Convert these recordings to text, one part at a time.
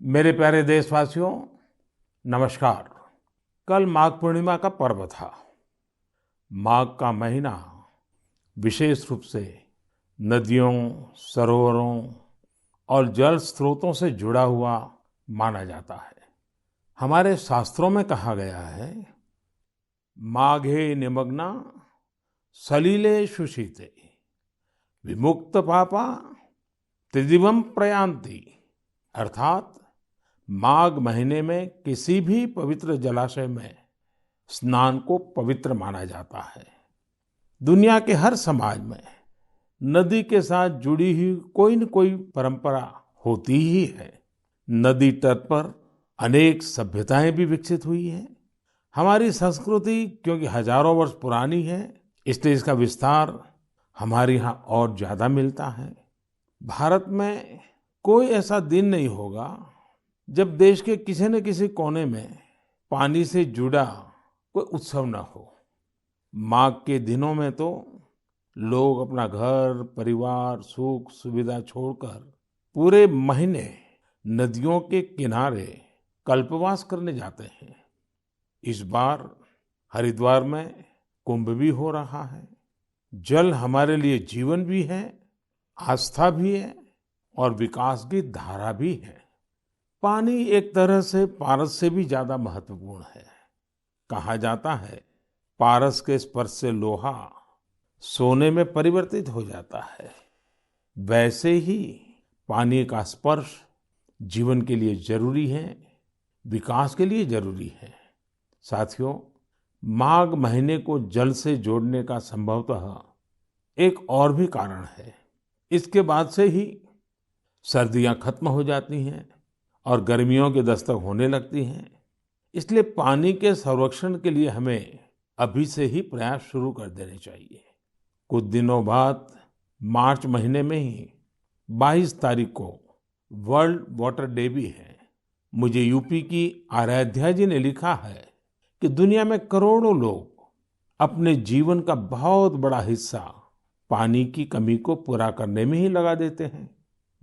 मेरे प्यारे देशवासियों, नमस्कार। कल माघ पूर्णिमा का पर्व था। माघ का महीना विशेष रूप से नदियों, सरोवरों और जल स्रोतों से जुड़ा हुआ माना जाता है। हमारे शास्त्रों में कहा गया है, माघे निमग्ना सलिले सुशीते विमुक्त पापा त्रिदिवम प्रयान्ति। अर्थात माघ महीने में किसी भी पवित्र जलाशय में स्नान को पवित्र माना जाता है। दुनिया के हर समाज में नदी के साथ जुड़ी हुई कोई न कोई परंपरा होती ही है। नदी तट पर अनेक सभ्यताएं भी विकसित हुई हैं। हमारी संस्कृति क्योंकि हजारों वर्ष पुरानी है, इसलिए इसका विस्तार हमारे यहाँ और ज्यादा मिलता है। भारत में कोई ऐसा दिन नहीं होगा जब देश के किसी न किसी कोने में पानी से जुड़ा कोई उत्सव न हो। माघ के दिनों में तो लोग अपना घर, परिवार, सुख सुविधा छोड़कर पूरे महीने नदियों के किनारे कल्पवास करने जाते हैं। इस बार हरिद्वार में कुंभ भी हो रहा है। जल हमारे लिए जीवन भी है, आस्था भी है और विकास की धारा भी है। पानी एक तरह से पारस से भी ज्यादा महत्वपूर्ण है। कहा जाता है, पारस के स्पर्श से लोहा सोने में परिवर्तित हो जाता है। वैसे ही पानी का स्पर्श जीवन के लिए जरूरी है, विकास के लिए जरूरी है। साथियों, माघ महीने को जल से जोड़ने का संभवतः एक और भी कारण है। इसके बाद से ही सर्दियां खत्म हो जाती हैं और गर्मियों की दस्तक होने लगती हैं। इसलिए पानी के संरक्षण के लिए हमें अभी से ही प्रयास शुरू कर देने चाहिए। कुछ दिनों बाद मार्च महीने में ही 22 तारीख को वर्ल्ड वाटर डे भी है। मुझे यूपी की आराध्या जी ने लिखा है कि दुनिया में करोड़ों लोग अपने जीवन का बहुत बड़ा हिस्सा पानी की कमी को पूरा करने में ही लगा देते हैं।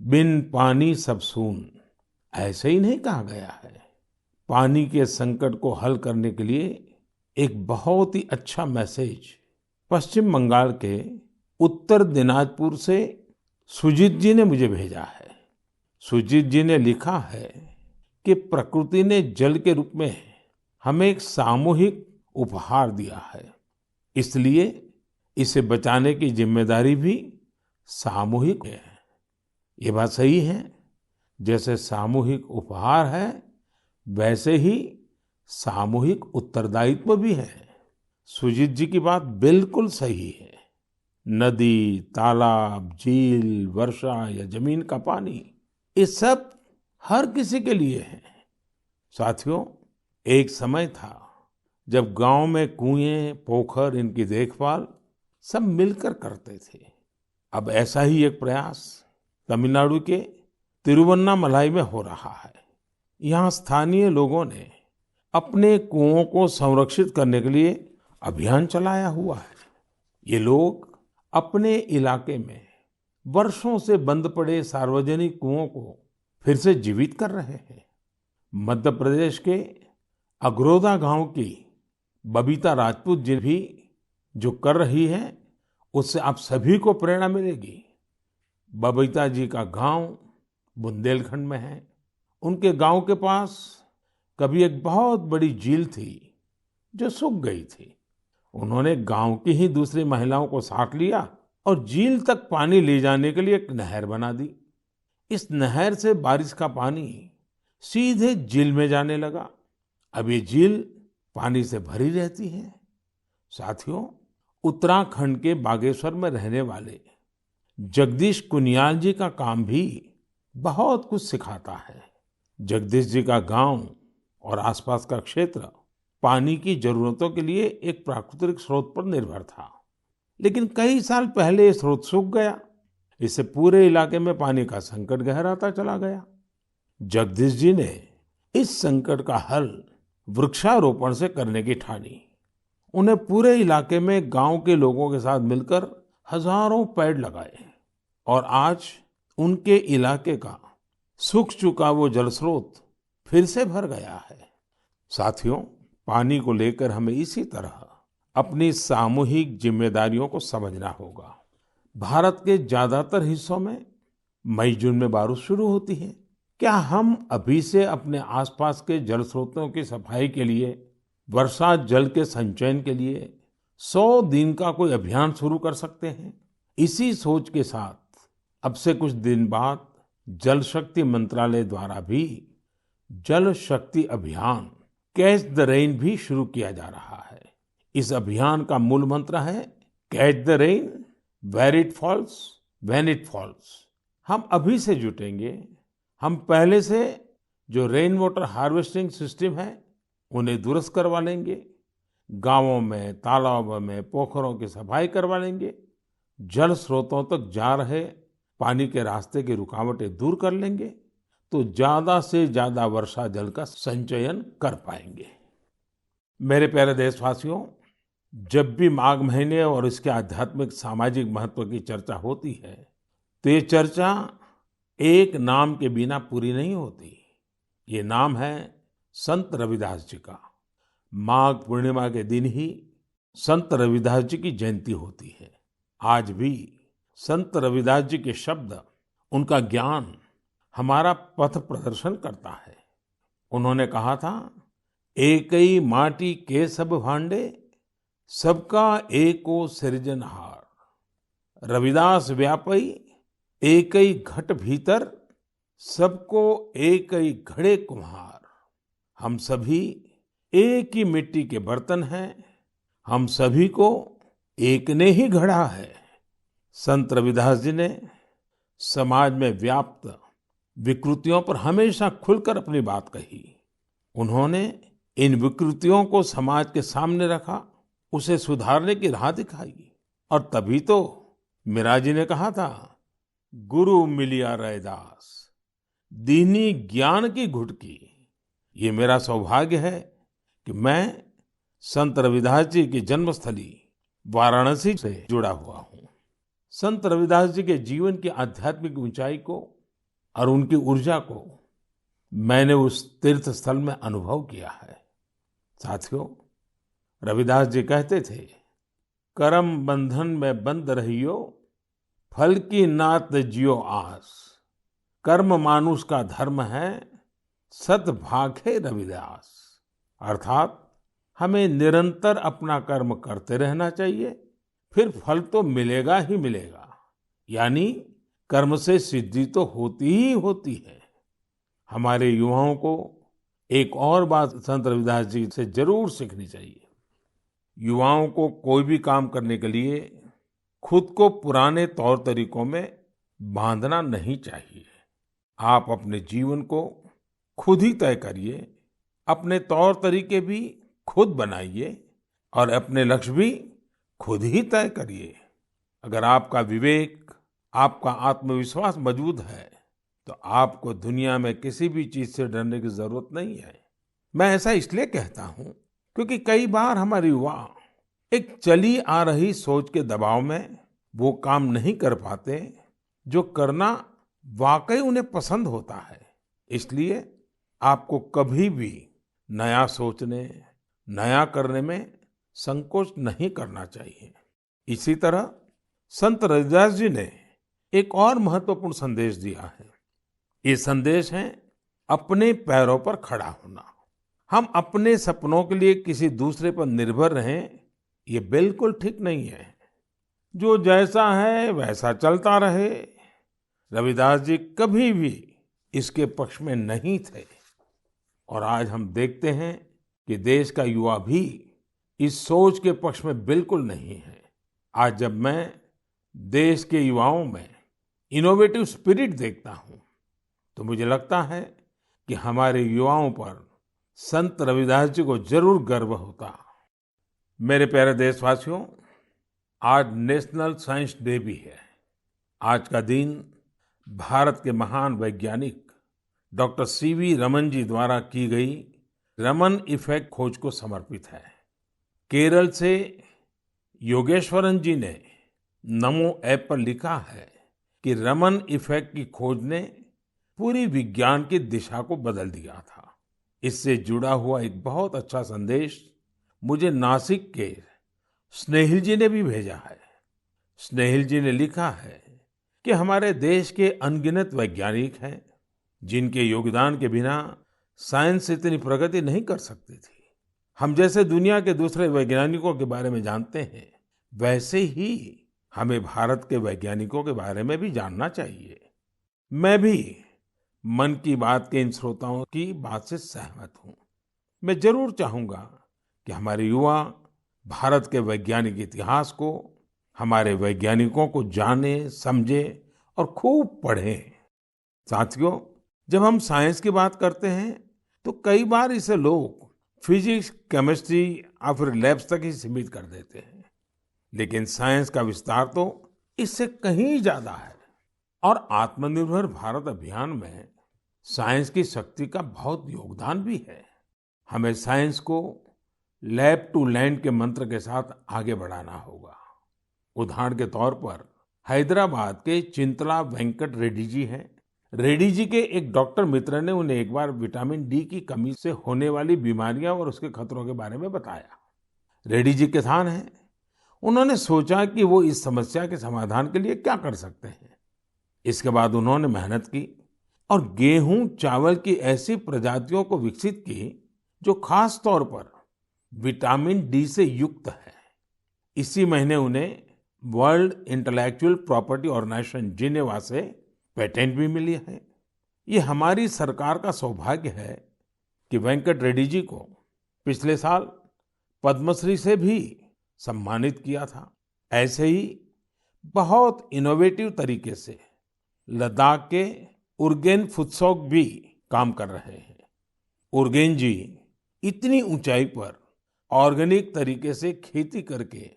बिन पानी सब सून, ऐसे ही नहीं कहा गया है। पानी के संकट को हल करने के लिए एक बहुत ही अच्छा मैसेज पश्चिम बंगाल के उत्तर दिनाजपुर से सुजीत जी ने मुझे भेजा है। सुजीत जी ने लिखा है कि प्रकृति ने जल के रूप में हमें एक सामूहिक उपहार दिया है, इसलिए इसे बचाने की जिम्मेदारी भी सामूहिक है। ये बात सही है। जैसे सामूहिक उपहार है, वैसे ही सामूहिक उत्तरदायित्व भी है। सुजीत जी की बात बिल्कुल सही है। नदी, तालाब, झील, वर्षा या जमीन का पानी, ये सब हर किसी के लिए है। साथियों, एक समय था जब गांव में कुएं, पोखर, इनकी देखभाल सब मिलकर करते थे। अब ऐसा ही एक प्रयास तमिलनाडु के तिरुवन्नामलाई में हो रहा है। यहाँ स्थानीय लोगों ने अपने कुओं को संरक्षित करने के लिए अभियान चलाया हुआ है। ये लोग अपने इलाके में वर्षों से बंद पड़े सार्वजनिक कुओं को फिर से जीवित कर रहे हैं। मध्य प्रदेश के अगरोदा गांव की बबीता राजपूत जी भी जो कर रही है, उससे आप सभी को प्रेरणा मिलेगी। बबीता जी का गांव बुंदेलखंड में है। उनके गांव के पास कभी एक बहुत बड़ी झील थी जो सूख गई थी। उन्होंने गांव की ही दूसरी महिलाओं को साथ लिया और झील तक पानी ले जाने के लिए एक नहर बना दी। इस नहर से बारिश का पानी सीधे झील में जाने लगा। अब ये झील पानी से भरी रहती है। साथियों, उत्तराखंड के बागेश्वर में रहने वाले जगदीश कुनियाल जी का काम भी बहुत कुछ सिखाता है। जगदीश जी का गांव और आसपास का क्षेत्र पानी की जरूरतों के लिए एक प्राकृतिक स्रोत पर निर्भर था, लेकिन कई साल पहले ये स्रोत सूख गया। इससे पूरे इलाके में पानी का संकट गहराता चला गया। जगदीश जी ने इस संकट का हल वृक्षारोपण से करने की ठानी। उन्हें पूरे इलाके में गांव के लोगों के साथ मिलकर हजारों पेड़ लगाए और आज उनके इलाके का सूख चुका वो जल स्रोत फिर से भर गया है। साथियों, पानी को लेकर हमें इसी तरह अपनी सामूहिक जिम्मेदारियों को समझना होगा। भारत के ज्यादातर हिस्सों में मई जून में बारिश शुरू होती है। क्या हम अभी से अपने आसपास के जल स्रोतों की सफाई के लिए, वर्षा जल के संचयन के लिए 100 दिन का कोई अभियान शुरू कर सकते हैं? इसी सोच के साथ अब से कुछ दिन बाद जल शक्ति मंत्रालय द्वारा भी जल शक्ति अभियान कैच द रेन भी शुरू किया जा रहा है। इस अभियान का मूल मंत्र है catch the rain where it falls when it falls. हम अभी से जुटेंगे, हम पहले से जो रेन वाटर हार्वेस्टिंग सिस्टम है उन्हें दुरुस्त करवा लेंगे, गांवों में, तालाबों में, पोखरों की सफाई करवा लेंगे, जल स्रोतों तक जा रहे पानी के रास्ते की रुकावटें दूर कर लेंगे, तो ज्यादा से ज्यादा वर्षा जल का संचयन कर पाएंगे। मेरे प्यारे देशवासियों, जब भी माघ महीने और इसके आध्यात्मिक सामाजिक महत्व की चर्चा होती है तो ये चर्चा एक नाम के बिना पूरी नहीं होती। ये नाम है संत रविदास जी का। माघ पूर्णिमा के दिन ही संत रविदास जी की जयंती होती है। आज भी संत रविदास जी के शब्द, उनका ज्ञान हमारा पथ प्रदर्शन करता है। उन्होंने कहा था, एकई माटी के सब भांडे, सबका एको सृजनहार। रविदास व्यापई एकई घट भीतर, सबको एकई घड़े कुम्हार। हम सभी एक ही मिट्टी के बर्तन हैं, हम सभी को एक ने ही गढ़ा है। संत रविदास जी ने समाज में व्याप्त विकृतियों पर हमेशा खुलकर अपनी बात कही। उन्होंने इन विकृतियों को समाज के सामने रखा, उसे सुधारने की राह दिखाई। और तभी तो मीरा जी ने कहा था, गुरु मिलिया रैदास, दीनी ज्ञान की घुटकी। ये मेरा सौभाग्य है कि मैं संत रविदास जी की जन्मस्थली वाराणसी से जुड़ा हुआ हूँ। संत रविदास जी के जीवन की आध्यात्मिक ऊंचाई को और उनकी ऊर्जा को मैंने उस तीर्थ स्थल में अनुभव किया है। साथियों, रविदास जी कहते थे, करम बंधन में बंद रहियो, फल की नात जियो आस। कर्म मानुष का धर्म है, सत भाखे रविदास। अर्थात हमें निरंतर अपना कर्म करते रहना चाहिए, फिर फल तो मिलेगा ही मिलेगा। यानी कर्म से सिद्धि तो होती ही होती है। हमारे युवाओं को एक और बात संत रविदास जी से जरूर सीखनी चाहिए। युवाओं को कोई भी काम करने के लिए खुद को पुराने तौर तरीकों में बांधना नहीं चाहिए। आप अपने जीवन को खुद ही तय करिए, अपने तौर तरीके भी खुद बनाइए और अपने लक्ष्य भी खुद ही तय करिए। अगर आपका विवेक, आपका आत्मविश्वास मजबूत है तो आपको दुनिया में किसी भी चीज से डरने की जरूरत नहीं है। मैं ऐसा इसलिए कहता हूं क्योंकि कई बार हमारे युवा एक चली आ रही सोच के दबाव में वो काम नहीं कर पाते जो करना वाकई उन्हें पसंद होता है। इसलिए आपको कभी भी नया सोचने, नया करने में संकोच नहीं करना चाहिए। इसी तरह संत रविदास जी ने एक और महत्वपूर्ण संदेश दिया है। ये संदेश है अपने पैरों पर खड़ा होना। हम अपने सपनों के लिए किसी दूसरे पर निर्भर रहें, ये बिल्कुल ठीक नहीं है। जो जैसा है वैसा चलता रहे, रविदास जी कभी भी इसके पक्ष में नहीं थे। और आज हम देखते हैं कि देश का युवा भी इस सोच के पक्ष में बिल्कुल नहीं है। आज जब मैं देश के युवाओं में इनोवेटिव स्पिरिट देखता हूं तो मुझे लगता है कि हमारे युवाओं पर संत रविदास जी को जरूर गर्व होता। मेरे प्यारे देशवासियों, आज नेशनल साइंस डे भी है। आज का दिन भारत के महान वैज्ञानिक डॉक्टर सीवी रमन जी द्वारा की गई रमन इफेक्ट खोज को समर्पित है। केरल से योगेश्वरन जी ने नमो ऐप पर लिखा है कि रमन इफेक्ट की खोज ने पूरी विज्ञान की दिशा को बदल दिया था। इससे जुड़ा हुआ एक बहुत अच्छा संदेश मुझे नासिक के स्नेहिल जी ने भी भेजा है। स्नेहिल जी ने लिखा है कि हमारे देश के अनगिनत वैज्ञानिक हैं जिनके योगदान के बिना साइंस इतनी प्रगति नहीं कर सकती थी। हम जैसे दुनिया के दूसरे वैज्ञानिकों के बारे में जानते हैं, वैसे ही हमें भारत के वैज्ञानिकों के बारे में भी जानना चाहिए। मैं भी मन की बात के इन श्रोताओं की बात से सहमत हूँ। मैं जरूर चाहूंगा कि हमारे युवा भारत के वैज्ञानिक इतिहास को, हमारे वैज्ञानिकों को जाने, समझे और खूब पढ़ें। साथियों, जब हम साइंस की बात करते हैं तो कई बार इसे लोग फिजिक्स, केमिस्ट्री या फिर लैब्स तक ही सीमित कर देते हैं, लेकिन साइंस का विस्तार तो इससे कहीं ज्यादा है। और आत्मनिर्भर भारत अभियान में साइंस की शक्ति का बहुत योगदान भी है। हमें साइंस को लैब टू लैंड के मंत्र के साथ आगे बढ़ाना होगा। उदाहरण के तौर पर हैदराबाद के चिंतला वेंकट रेड्डी जी हैं। रेड्डी जी के एक डॉक्टर मित्र ने उन्हें एक बार विटामिन डी की कमी से होने वाली बीमारियां और उसके खतरों के बारे में बताया। रेड्डी जी किसान हैं। उन्होंने सोचा कि वो इस समस्या के समाधान के लिए क्या कर सकते हैं। इसके बाद उन्होंने मेहनत की और गेहूं, चावल की ऐसी प्रजातियों को विकसित की जो खास तौर पर विटामिन डी से युक्त है। इसी महीने उन्हें World Intellectual Property Organization Geneva से पेटेंट भी मिली है। ये हमारी सरकार का सौभाग्य है कि वेंकट रेड्डी जी को पिछले साल पद्मश्री से भी सम्मानित किया था। ऐसे ही बहुत इनोवेटिव तरीके से लद्दाख के उरगेन फुत्सौग भी काम कर रहे हैं। उरगेन जी इतनी ऊंचाई पर ऑर्गेनिक तरीके से खेती करके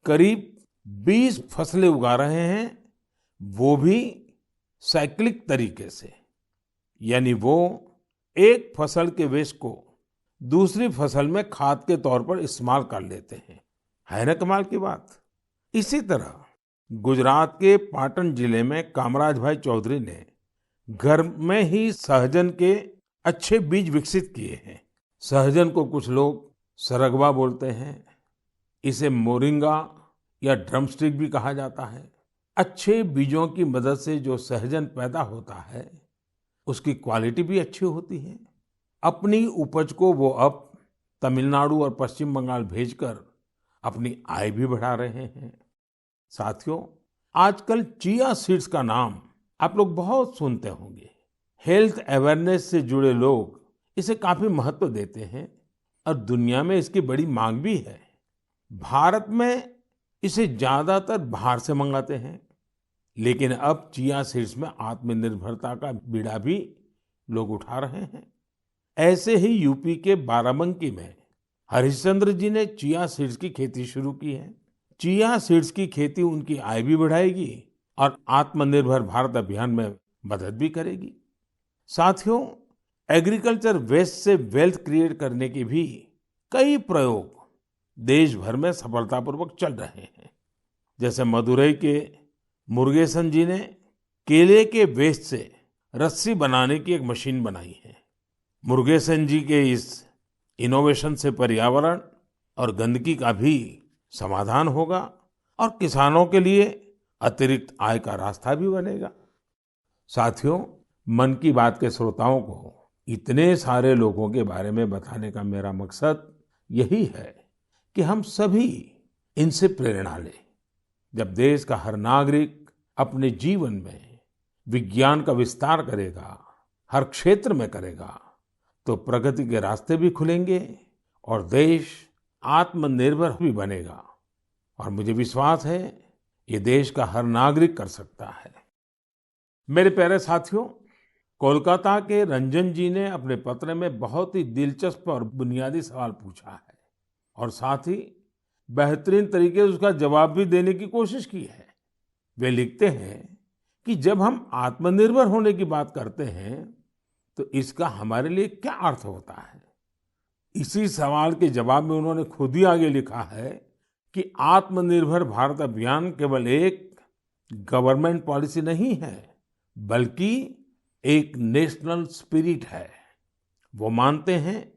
करीब 20 फसलें उगा रहे हैं, वो भी साइक्लिक तरीके से। यानी वो एक फसल के वेस्ट को दूसरी फसल में खाद के तौर पर इस्तेमाल कर लेते हैं। है ना कमाल की बात। इसी तरह गुजरात के पाटन जिले में कामराज भाई चौधरी ने घर में ही सहजन के अच्छे बीज विकसित किए हैं। सहजन को कुछ लोग सरगवा बोलते हैं, इसे मोरिंगा या ड्रमस्टिक भी कहा जाता है। अच्छे बीजों की मदद से जो सहजन पैदा होता है उसकी क्वालिटी भी अच्छी होती है। अपनी उपज को वो अब तमिलनाडु और पश्चिम बंगाल भेजकर अपनी आय भी बढ़ा रहे हैं। साथियों, आजकल चिया सीड्स का नाम आप लोग बहुत सुनते होंगे। हेल्थ अवेयरनेस से जुड़े लोग इसे काफी महत्व देते हैं और दुनिया में इसकी बड़ी मांग भी है। भारत में इसे ज्यादातर बाहर से मंगाते हैं, लेकिन अब चिया सीड्स में आत्मनिर्भरता का बीड़ा भी लोग उठा रहे हैं। ऐसे ही यूपी के बाराबंकी में हरिश्चंद्र जी ने चिया सीड्स की खेती शुरू की है। चिया सीड्स की खेती उनकी आय भी बढ़ाएगी और आत्मनिर्भर भारत अभियान में मदद भी करेगी। साथियों, एग्रीकल्चर वेस्ट से वेल्थ क्रिएट करने के भी कई प्रयोग देश भर में सफलतापूर्वक चल रहे हैं। जैसे मदुरई के मुरुगेसन जी ने केले के वेस्ट से रस्सी बनाने की एक मशीन बनाई है। मुरुगेसन जी के इस इनोवेशन से पर्यावरण और गंदगी का भी समाधान होगा और किसानों के लिए अतिरिक्त आय का रास्ता भी बनेगा। साथियों, मन की बात के श्रोताओं को इतने सारे लोगों के बारे में बताने का मेरा मकसद यही है कि हम सभी इनसे प्रेरणा लें। जब देश का हर नागरिक अपने जीवन में विज्ञान का विस्तार करेगा, हर क्षेत्र में करेगा, तो प्रगति के रास्ते भी खुलेंगे और देश आत्मनिर्भर भी बनेगा। और मुझे विश्वास है ये देश का हर नागरिक कर सकता है। मेरे प्यारे साथियों, कोलकाता के रंजन जी ने अपने पत्र में बहुत ही दिलचस्प और बुनियादी सवाल पूछा है और साथ ही बेहतरीन तरीके से उसका जवाब भी देने की कोशिश की है। वे लिखते हैं कि जब हम आत्मनिर्भर होने की बात करते हैं तो इसका हमारे लिए क्या अर्थ होता है। इसी सवाल के जवाब में उन्होंने खुद ही आगे लिखा है कि आत्मनिर्भर भारत अभियान केवल एक गवर्नमेंट पॉलिसी नहीं है, बल्कि एक नेशनल स्पिरिट है। वो मानते हैं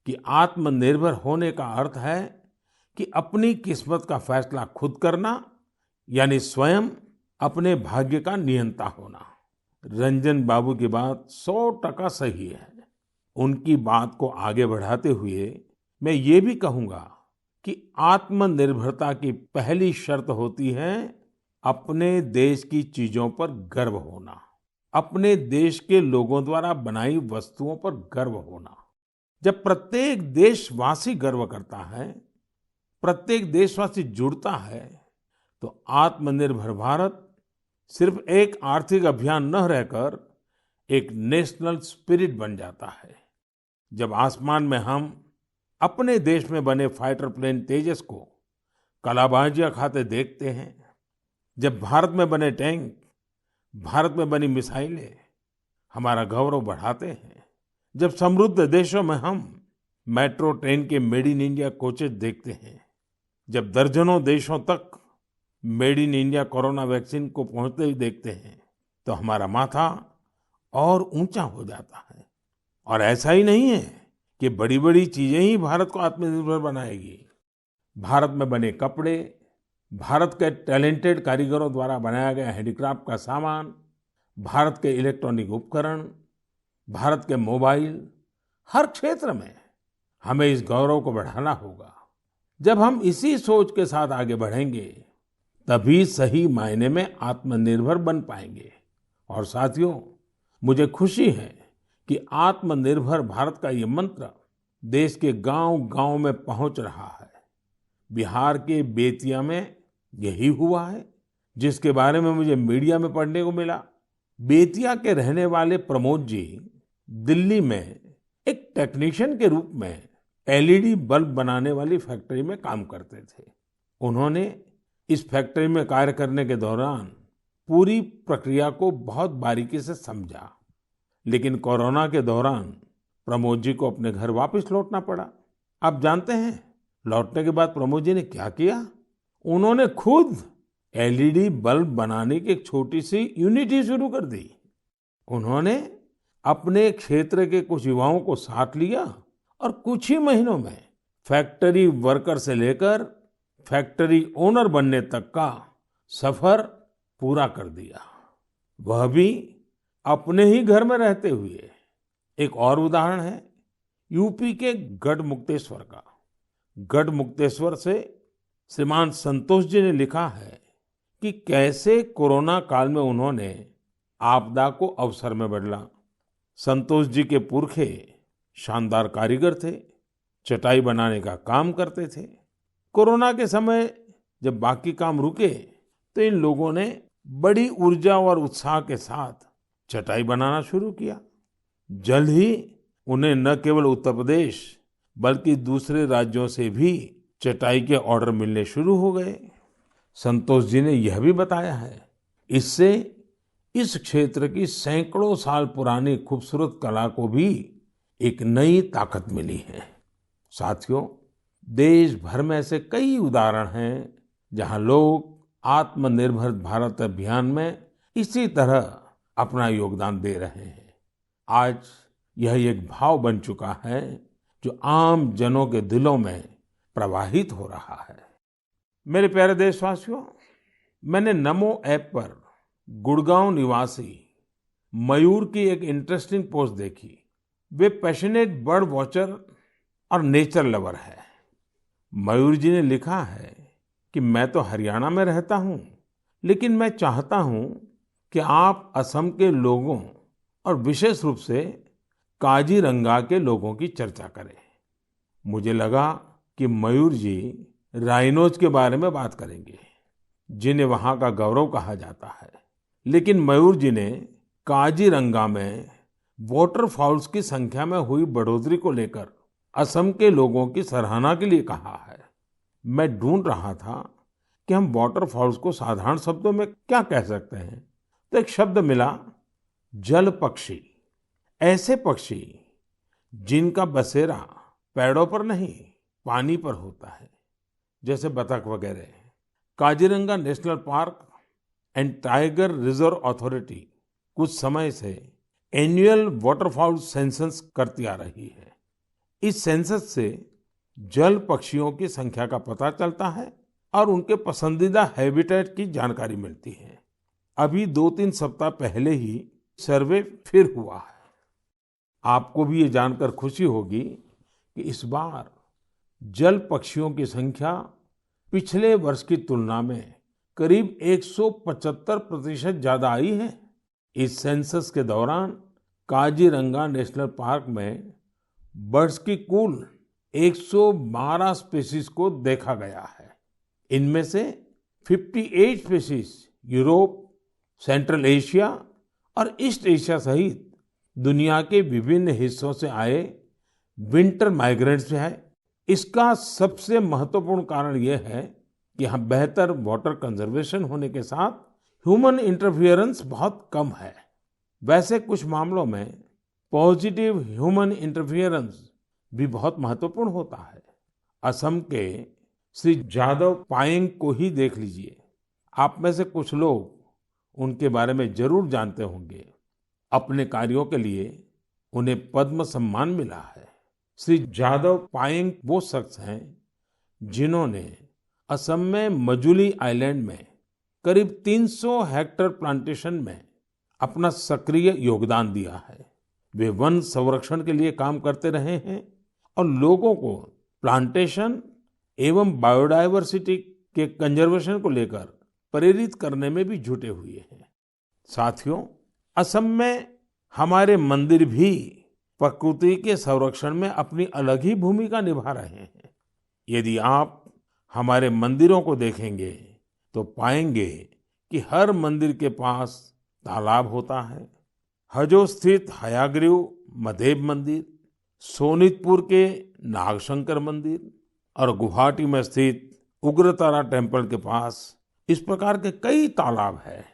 कि आत्मनिर्भर होने का अर्थ है कि अपनी किस्मत का फैसला खुद करना, यानी स्वयं अपने भाग्य का नियंता होना। रंजन बाबू की बात 100% सही है। उनकी बात को आगे बढ़ाते हुए मैं ये भी कहूंगा कि आत्मनिर्भरता की पहली शर्त होती है अपने देश की चीजों पर गर्व होना, अपने देश के लोगों द्वारा बनाई वस्तुओं पर गर्व होना। जब प्रत्येक देशवासी गर्व करता है, प्रत्येक देशवासी जुड़ता है, तो आत्मनिर्भर भारत सिर्फ एक आर्थिक अभियान न रहकर एक नेशनल स्पिरिट बन जाता है। जब आसमान में हम अपने देश में बने फाइटर प्लेन तेजस को कलाबाजियां खाते देखते हैं, जब भारत में बने टैंक, भारत में बनी मिसाइलें हमारा गौरव बढ़ाते हैं, जब समृद्ध देशों में हम मेट्रो ट्रेन के मेड इन इंडिया कोचेस देखते हैं, जब दर्जनों देशों तक made in India corona vaccine को पहुंचते हुए देखते हैं, तो हमारा माथा और ऊंचा हो जाता है। और ऐसा ही नहीं है कि बड़ी-बड़ी चीजें ही भारत को आत्मनिर्भर बनाएगी। भारत में बने कपड़े, भारत के टैलेंटेड कारीगरों द्वारा बनाया गया हैंडीक्राफ्ट का सामान, भारत के इलेक्ट्रॉनिक उपकरण, भारत के मोबाइल, हर क्षेत्र में हमें इस गौरव को बढ़ाना होगा। जब हम इसी सोच के साथ आगे बढ़ेंगे, तभी सही मायने में आत्मनिर्भर बन पाएंगे। और साथियों, मुझे खुशी है कि आत्मनिर्भर भारत का ये मंत्र देश के गांव-गांव में पहुंच रहा है। बिहार के बेतिया में यही हुआ है, जिसके बारे में मुझे मीडिया में पढ़ने को मिला। बेतिया के रहने वाले प्रमोद जी दिल्ली में एक टेक्नीशियन के रूप में एलईडी बल्ब बनाने वाली फैक्ट्री में काम करते थे। उन्होंने इस फैक्ट्री में कार्य करने के दौरान पूरी प्रक्रिया को बहुत बारीकी से समझा, लेकिन कोरोना के दौरान प्रमोद जी को अपने घर वापस लौटना पड़ा। आप जानते हैं, लौटने के बाद प्रमोद जी ने क्या किया? उन्होंने खुद एलईडी बल्ब बनाने की एक छोटी सी यूनिट ही शुरू कर दी। उन्होंने अपने क्षेत्र के कुछ युवाओं को साथ लिया और कुछ ही महीनों में फैक्ट्री वर्कर से लेकर फैक्ट्री ओनर बनने तक का सफर पूरा कर दिया, वह भी अपने ही घर में रहते हुए। एक और उदाहरण है यूपी के गढ़मुक्तेश्वर का। गढ़मुक्तेश्वर से श्रीमान संतोष जी ने लिखा है कि कैसे कोरोना काल में उन्होंने आपदा को अवसर में बदला। संतोष जी के पुरखे शानदार कारीगर थे, चटाई बनाने का काम करते थे। कोरोना के समय जब बाकी काम रुके, तो इन लोगों ने बड़ी ऊर्जा और उत्साह के साथ चटाई बनाना शुरू किया। जल्द ही उन्हें न केवल उत्तर प्रदेश बल्कि दूसरे राज्यों से भी चटाई के ऑर्डर मिलने शुरू हो गए। संतोष जी ने यह भी बताया है, इससे इस क्षेत्र की सैकड़ों साल पुरानी खूबसूरत कला को भी एक नई ताकत मिली है। साथियों, देश भर में ऐसे कई उदाहरण हैं जहां लोग आत्मनिर्भर भारत अभियान में इसी तरह अपना योगदान दे रहे हैं। आज यह एक भाव बन चुका है जो आम जनों के दिलों में प्रवाहित हो रहा है। मेरे प्यारे देशवासियों, मैंने नमो ऐप पर गुड़गांव निवासी मयूर की एक इंटरेस्टिंग पोस्ट देखी। वे पैशनेट बर्ड वॉचर और नेचर लवर है। मयूर जी ने लिखा है कि मैं तो हरियाणा में रहता हूँ, लेकिन मैं चाहता हूँ कि आप असम के लोगों और विशेष रूप से काजीरंगा के लोगों की चर्चा करें। मुझे लगा कि मयूर जी राइनोज के बारे में बात करेंगे, जिन्हें वहाँ का गौरव कहा जाता है। लेकिन मयूर जी ने काजीरंगा में वाटरफाउल्स की संख्या में हुई बढ़ोतरी को लेकर असम के लोगों की सराहना के लिए कहा है। मैं ढूंढ रहा था कि हम वाटरफाउल्स को साधारण शब्दों में क्या कह सकते हैं, तो एक शब्द मिला, जल पक्षी। ऐसे पक्षी जिनका बसेरा पेड़ों पर नहीं पानी पर होता है, जैसे बतख वगैरह। Kaziranga national park and tiger reserve authority कुछ समय से एनुअल वाटरफाउल सेंसस करती आ रही है। इस सेंसस से जल पक्षियों की संख्या का पता चलता है और उनके पसंदीदा हैबिटेट की जानकारी मिलती है। अभी 2-3 सप्ताह पहले ही सर्वे फिर हुआ है। आपको भी ये जानकर खुशी होगी कि इस बार जल पक्षियों की संख्या पिछले वर्ष की तुलना में करीब 175% ज्यादा आई है। इस सेंसस के दौरान काजीरंगा नेशनल पार्क में बर्ड्स की कुल 112 स्पीशीज को देखा गया है। इनमें से 58 स्पीशीज यूरोप, सेंट्रल एशिया और ईस्ट एशिया सहित दुनिया के विभिन्न हिस्सों से आए विंटर माइग्रेंट्स है। इसका सबसे महत्वपूर्ण कारण यह है कि यहाँ बेहतर वाटर कंजर्वेशन होने के साथ ह्यूमन इंटरफेरेंस बहुत कम है। वैसे कुछ मामलों में पॉजिटिव ह्यूमन इंटरफेरेंस भी बहुत महत्वपूर्ण होता है। असम के श्री जादव पायेंग को ही देख लीजिए। आप में से कुछ लोग उनके बारे में जरूर जानते होंगे। अपने कार्यों के लिए उन्हें पद्म सम्मान मिला है। श्री जादव पायेंग वो शख्स हैं जिन्होंने असम में मजुली आइलैंड में करीब 300 हेक्टेयर प्लांटेशन में अपना सक्रिय योगदान दिया है। वे वन संरक्षण के लिए काम करते रहे हैं और लोगों को प्लांटेशन एवं बायोडायवर्सिटी के कंजर्वेशन को लेकर प्रेरित करने में भी जुटे हुए हैं। साथियों, असम में हमारे मंदिर भी प्रकृति के संरक्षण में अपनी अलग ही भूमिका निभा रहे हैं। यदि आप हमारे मंदिरों को देखेंगे तो पाएंगे कि हर मंदिर के पास तालाब होता है। हजो स्थित हयाग्रीव मधेब मंदिर, सोनितपुर के नागशंकर मंदिर और गुवाहाटी में स्थित उग्रतारा टेम्पल के पास इस प्रकार के कई तालाब हैं।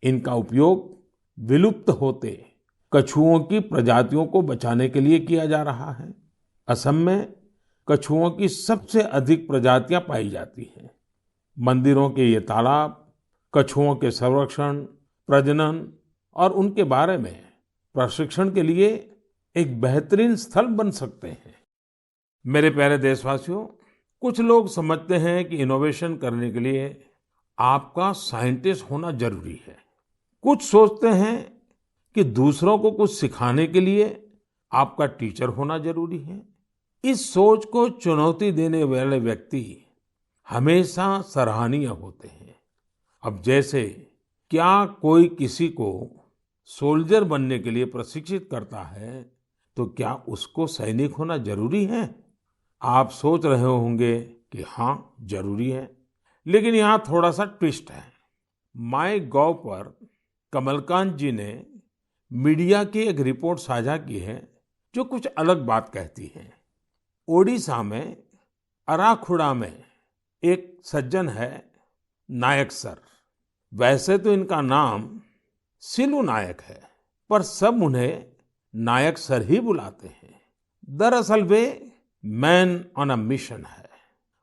इनका उपयोग विलुप्त होते कछुओं की प्रजातियों को बचाने के लिए किया जा रहा है। असम में कछुओं की सबसे अधिक प्रजातियां पाई जाती हैं। मंदिरों के ये तालाब कछुओं के संरक्षण, प्रजनन और उनके बारे में प्रशिक्षण के लिए एक बेहतरीन स्थल बन सकते हैं। मेरे प्यारे देशवासियों, कुछ लोग समझते हैं कि इनोवेशन करने के लिए आपका साइंटिस्ट होना जरूरी है। कुछ सोचते हैं कि दूसरों को कुछ सिखाने के लिए आपका टीचर होना जरूरी है। इस सोच को चुनौती देने वाले व्यक्ति हमेशा सराहनीय होते हैं। अब जैसे क्या कोई किसी को सोल्जर बनने के लिए प्रशिक्षित करता है तो क्या उसको सैनिक होना जरूरी है? आप सोच रहे होंगे कि हाँ, जरूरी है। लेकिन यहाँ थोड़ा सा ट्विस्ट है। माईगॉव पर कमलकांत जी ने मीडिया की एक रिपोर्ट साझा की है जो कुछ अलग बात कहती है। ओडिशा में अराखुड़ा में एक सज्जन है नायक सर। वैसे तो इनका नाम सिलू नायक है, पर सब उन्हें नायक सर ही बुलाते हैं। दरअसल वे मैन ऑन अ मिशन है।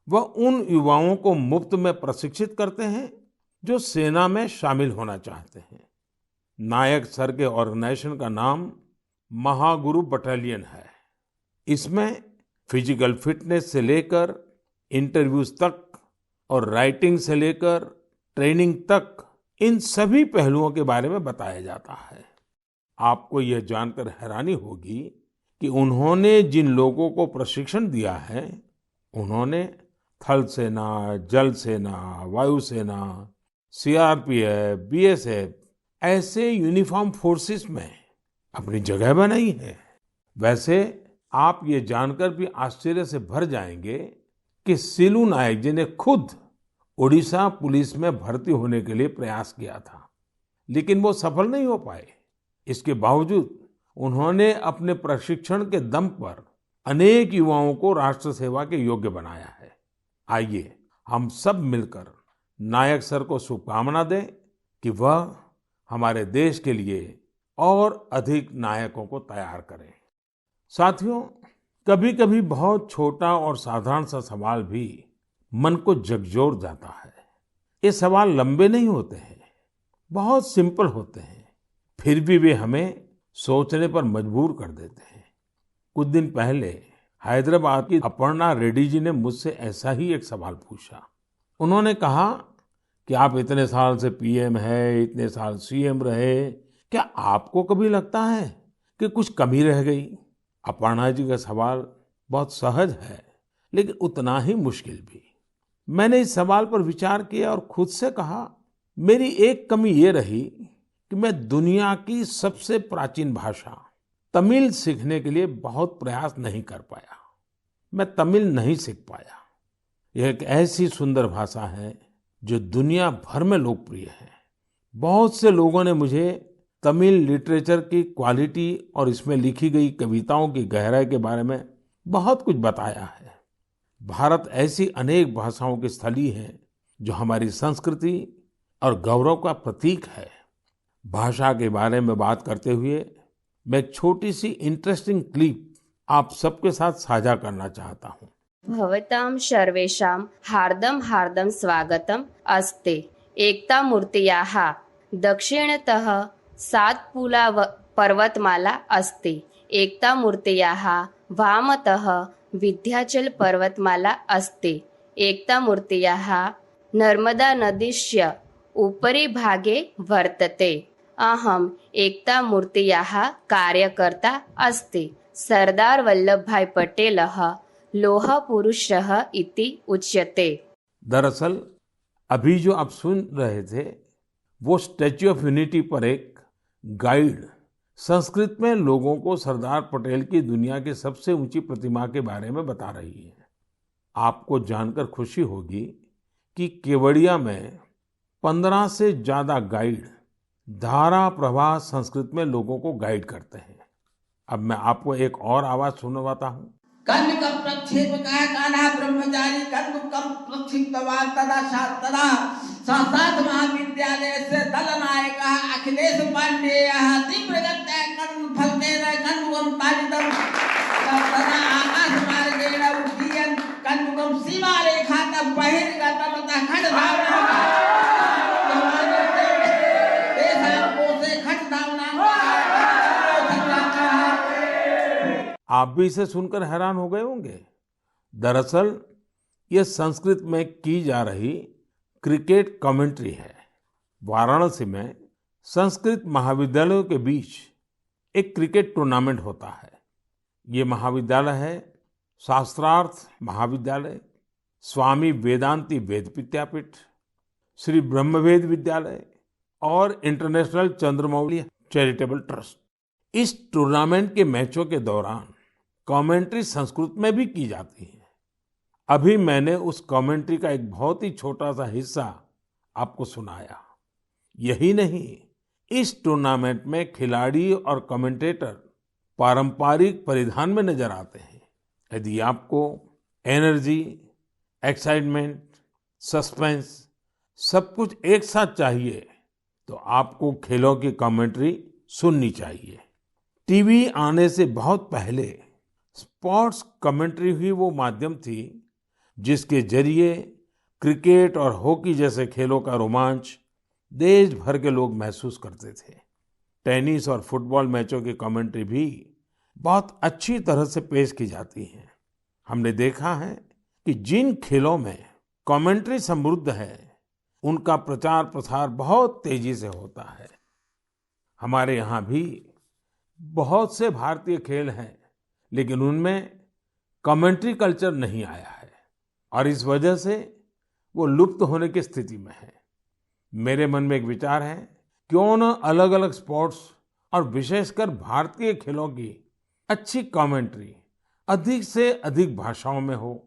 वह उन युवाओं को मुफ्त में प्रशिक्षित करते हैं जो सेना में शामिल होना चाहते हैं। नायक सर के ऑर्गेनाइजेशन का नाम महागुरु बटालियन है। इसमें फिजिकल फिटनेस से लेकर इंटरव्यूज तक और राइटिंग से लेकर ट्रेनिंग तक इन सभी पहलुओं के बारे में बताया जाता है। आपको यह जानकर हैरानी होगी कि उन्होंने जिन लोगों को प्रशिक्षण दिया है, उन्होंने थल सेना, जल सेना, वायुसेना, सीआरपीएफ, बीएसएफ ऐसे यूनिफॉर्म फोर्सेस में अपनी जगह बनाई है। वैसे आप ये जानकर भी आश्चर्य से भर जाएंगे कि सिलू नायक जी ने खुद ओडिशा पुलिस में भर्ती होने के लिए प्रयास किया था, लेकिन वो सफल नहीं हो पाए। इसके बावजूद उन्होंने अपने प्रशिक्षण के दम पर अनेक युवाओं को राष्ट्र सेवा के योग्य बनाया है। आइए हम सब मिलकर नायक सर को शुभकामना दें कि वह हमारे देश के लिए और अधिक नायकों को तैयार करें। साथियों, कभी-कभी बहुत छोटा और साधारण सा सवाल भी मन को झकझोर जाता है। ये सवाल लंबे नहीं होते हैं, बहुत सिंपल होते हैं, फिर भी वे हमें सोचने पर मजबूर कर देते हैं। कुछ दिन पहले हैदराबाद की अपर्णा रेड्डी जी ने मुझसे ऐसा ही एक सवाल पूछा। उन्होंने कहा कि आप इतने साल से पीएम है, इतने साल सीएम रहे, क्या आपको कभी लगता है कि कुछ कमी रह गई? अपर्णा जी का सवाल बहुत सहज है, लेकिन उतना ही मुश्किल भी। मैंने इस सवाल पर विचार किया और खुद से कहा, मेरी एक कमी ये रही कि मैं दुनिया की सबसे प्राचीन भाषा तमिल सीखने के लिए बहुत प्रयास नहीं कर पाया। मैं तमिल नहीं सीख पाया। यह एक ऐसी सुंदर भाषा है जो दुनिया भर में लोकप्रिय है। बहुत से लोगों ने मुझे तमिल लिटरेचर की क्वालिटी और इसमें लिखी गई कविताओं की गहराई के बारे में बहुत कुछ बताया है। भारत ऐसी अनेक भाषाओं की स्थली है जो हमारी संस्कृति और गौरव का प्रतीक है। भाषा के बारे में बात करते हुए मैं एक छोटी सी इंटरेस्टिंग क्लिप आप सबके साथ साझा करना चाहता हूँ। भवतां सर्वेषां हार्दं हार्दं स्वागतम् अस्ति। एकता मूर्त्याः दक्षिणतः सातपुला पर्वतमाला अस्ति। एकता मूर्त्याः वामतः विन्ध्याचल पर्वतमाला अस्ति। एकता मूर्त्याः नर्मदा नदीस्य उपरि भागे वर्तते। अहम् एकता मूर्त्याः कार्यकर्ता अस्ति। सरदार वल्लभभाई पटेलः लोह पुरुषः इति उच्यते। दरअसल अभी जो आप सुन रहे थे वो स्टैच्यू ऑफ यूनिटी पर एक गाइड संस्कृत में लोगों को सरदार पटेल की दुनिया की सबसे ऊंची प्रतिमा के बारे में बता रही है। आपको जानकर खुशी होगी कि केवड़िया में 15 से ज्यादा गाइड धारा प्रवाह संस्कृत में लोगों को गाइड करते हैं। अब मैं आपको एक और आवाज सुनवाता हूँ। कन्निकं प्रक्षेपकाय कान्हा ब्रह्मचारी कन्दुकं प्रक्षिप्तवान् तदा तदा संस्कृत महाविद्यालयस्य दलनायकः अखिलेश पाण्डेयः तीव्रगत्या कर्णफलकेन कन्दुकं ताडितं तदा आकाशमार्गेण उड्डयन् कन्दुकं सीमारेखातः बहिर्गतं ततः खड्गधावनं तेषां कोशे खड्गधावनं। आप भी इसे सुनकर हैरान हो गए होंगे। दरअसल ये संस्कृत में की जा रही क्रिकेट कमेंट्री है। वाराणसी में संस्कृत महाविद्यालयों के बीच एक क्रिकेट टूर्नामेंट होता है। ये महाविद्यालय है शास्त्रार्थ महाविद्यालय, स्वामी वेदांती वेद विद्यापीठ, श्री ब्रह्मवेद विद्यालय और इंटरनेशनल चंद्रमौली चैरिटेबल ट्रस्ट। इस टूर्नामेंट के मैचों के दौरान कमेंट्री संस्कृत में भी की जाती है। अभी मैंने उस कमेंट्री का एक बहुत ही छोटा सा हिस्सा आपको सुनाया। यही नहीं, इस टूर्नामेंट में खिलाड़ी और कमेंटेटर पारंपरिक परिधान में नजर आते हैं। यदि आपको एनर्जी, एक्साइटमेंट, सस्पेंस सब कुछ एक साथ चाहिए तो आपको खेलों की कमेंट्री सुननी चाहिए। टीवी आने से बहुत पहले स्पोर्ट्स कमेंट्री ही वो माध्यम थी जिसके जरिए क्रिकेट और हॉकी जैसे खेलों का रोमांच देश भर के लोग महसूस करते थे। टेनिस और फुटबॉल मैचों की कमेंट्री भी बहुत अच्छी तरह से पेश की जाती है। हमने देखा है कि जिन खेलों में कमेंट्री समृद्ध है उनका प्रचार प्रसार बहुत तेजी से होता है। हमारे यहाँ भी बहुत से भारतीय खेल हैं, लेकिन उनमें कमेंट्री कल्चर नहीं आया है और इस वजह से वो लुप्त होने की स्थिति में है। मेरे मन में एक विचार है, क्यों न अलग अलग स्पोर्ट्स और विशेषकर भारतीय खेलों की अच्छी कमेंट्री अधिक से अधिक भाषाओं में हो।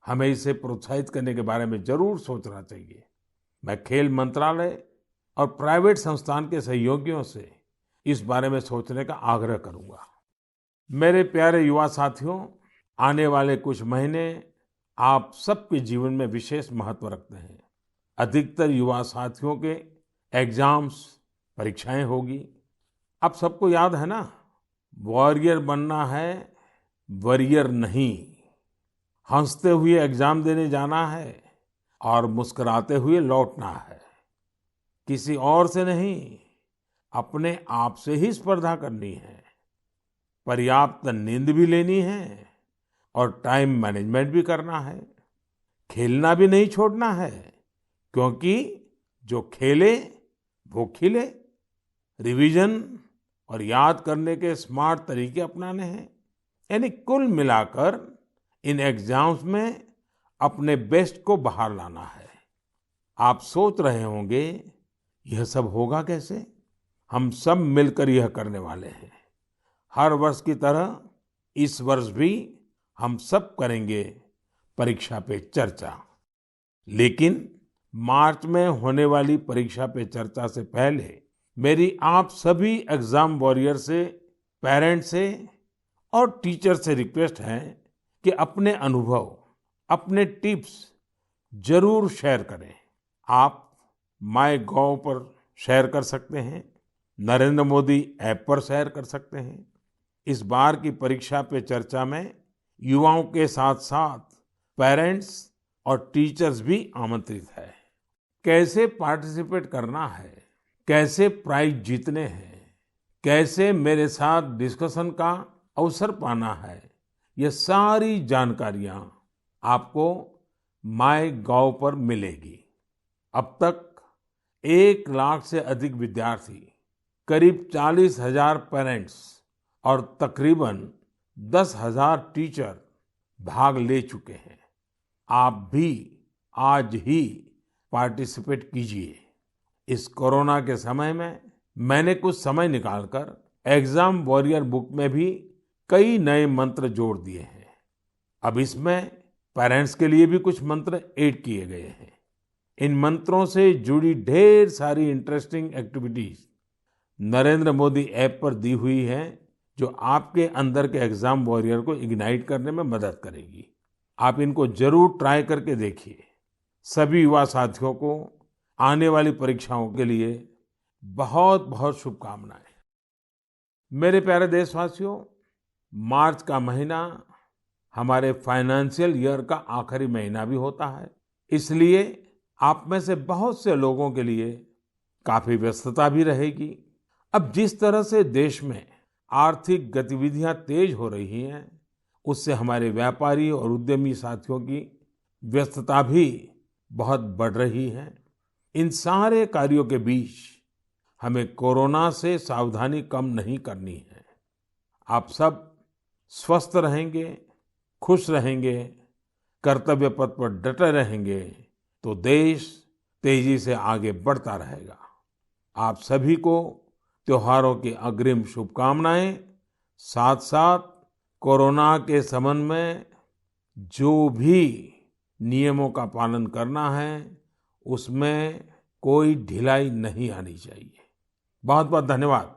हमें इसे प्रोत्साहित करने के बारे में जरूर सोचना चाहिए। मैं खेल मंत्रालय और प्राइवेट संस्थान के सहयोगियों से इस बारे में सोचने का आग्रह करूंगा। मेरे प्यारे युवा साथियों, आने वाले कुछ महीने आप सबके जीवन में विशेष महत्व रखते हैं। अधिकतर युवा साथियों के एग्जाम्स, परीक्षाएं होगी। आप सबको याद है ना, वॉरियर बनना है, वरियर नहीं। हंसते हुए एग्जाम देने जाना है और मुस्कुराते हुए लौटना है। किसी और से नहीं, अपने आप से ही स्पर्धा करनी है, पर्याप्त नींद भी लेनी है और टाइम मैनेजमेंट भी करना है। खेलना भी नहीं छोड़ना है, क्योंकि जो खेले वो खिले। रिवीजन और याद करने के स्मार्ट तरीके अपनाने हैं। यानी कुल मिलाकर इन एग्जाम्स में अपने बेस्ट को बाहर लाना है। आप सोच रहे होंगे यह सब होगा कैसे? हम सब मिलकर यह करने वाले हैं। हर वर्ष की तरह इस वर्ष भी हम सब करेंगे परीक्षा पे चर्चा। लेकिन मार्च में होने वाली परीक्षा पे चर्चा से पहले मेरी आप सभी एग्जाम वॉरियर से, पेरेंट्स से और टीचर से रिक्वेस्ट है कि अपने अनुभव, अपने टिप्स जरूर शेयर करें। आप माय गॉव पर शेयर कर सकते हैं, नरेंद्र मोदी ऐप पर शेयर कर सकते हैं। इस बार की परीक्षा पे चर्चा में युवाओं के साथ साथ पेरेंट्स और टीचर्स भी आमंत्रित है। कैसे पार्टिसिपेट करना है, कैसे प्राइज जीतने हैं, कैसे मेरे साथ डिस्कशन का अवसर पाना है, ये सारी जानकारियां आपको माय गॉव पर मिलेगी। अब तक 1 लाख से अधिक विद्यार्थी, करीब 40,000 पेरेंट्स और तकरीबन 10,000 टीचर भाग ले चुके हैं। आप भी आज ही पार्टिसिपेट कीजिए। इस कोरोना के समय में मैंने कुछ समय निकालकर एग्जाम वॉरियर बुक में भी कई नए मंत्र जोड़ दिए हैं। अब इसमें पेरेंट्स के लिए भी कुछ मंत्र ऐड किए गए हैं। इन मंत्रों से जुड़ी ढेर सारी interesting activities Narendra Modi app पर दी हुई है, जो आपके अंदर के एग्जाम वॉरियर को इग्नाइट करने में मदद करेगी। आप इनको जरूर ट्राई करके देखिए। सभी युवा साथियों को आने वाली परीक्षाओं के लिए बहुत बहुत शुभकामनाएं। मेरे प्यारे देशवासियों, मार्च का महीना हमारे फाइनेंशियल ईयर का आखिरी महीना भी होता है। इसलिए आप में से बहुत से लोगों के लिए काफी व्यस्तता भी रहेगी। अब जिस तरह से देश में आर्थिक गतिविधियां तेज हो रही हैं, उससे हमारे व्यापारी और उद्यमी साथियों की व्यस्तता भी बहुत बढ़ रही है। इन सारे कार्यों के बीच हमें कोरोना से सावधानी कम नहीं करनी है। आप सब स्वस्थ रहेंगे, खुश रहेंगे, कर्तव्य पथ पर डटे रहेंगे तो देश तेजी से आगे बढ़ता रहेगा। आप सभी को त्योहारों की अग्रिम शुभकामनाएं। साथ साथ कोरोना के संबंध में जो भी नियमों का पालन करना है, उसमें कोई ढिलाई नहीं आनी चाहिए। बहुत बहुत धन्यवाद।